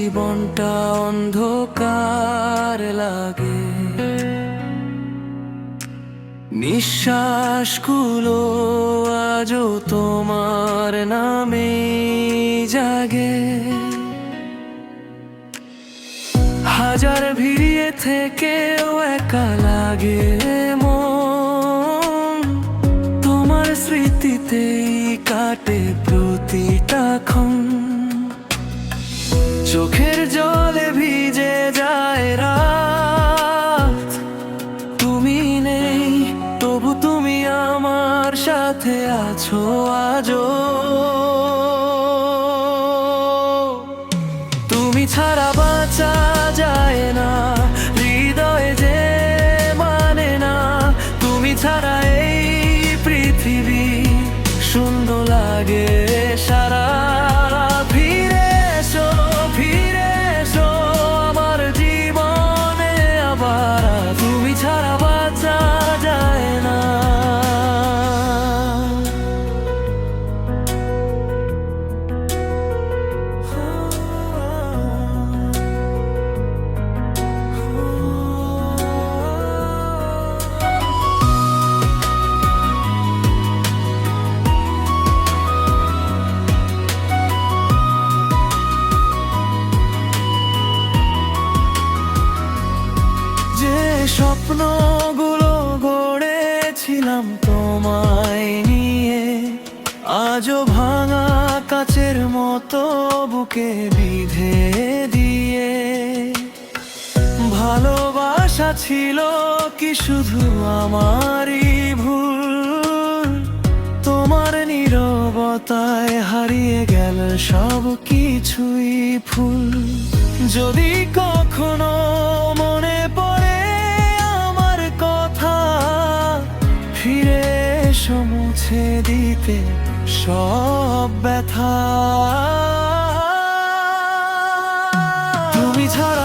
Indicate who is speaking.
Speaker 1: জীবনটা অন্ধকার লাগে। নিঃশ্বাসগুলো আজও তোমার নামে জাগে। হাজার ভিড়িয়ে থেকেও একা লাগে মন, তোমার স্মৃতিতেই কাটে প্রতিটা ক্ষণ। চোখের জলে ভিজে যায় রাত, তুমি নেই তবু তুমি আমার সাথে আছো আজও। তুমি ছাড়া বাঁচা যায় না, হৃদয়ে যে মানে না। তুমি ছাড়া এই পৃথিবী শূন্য লাগে সারা। ফিরে এসো, ফিরে এসো আমার জীবনে আবার। তুমি ছাড়া বাঁচা যায় না। স্বপ্নগুলো গড়েছিলাম তোমায় নিয়ে, আজও ভাঙা কাচের মতো বুকে বিঁধে দিয়ে। ভালোবাসা ছিল কি শুধু আমারই ভুল? তোমার নীরবতায় হারিয়ে গেল সব কিছুই ফুল। যদি কখনো মনে পড়ে আমার কথা, ফিরে এসো মুছে দিতে সব ব্যথা। তুমি ছাড়া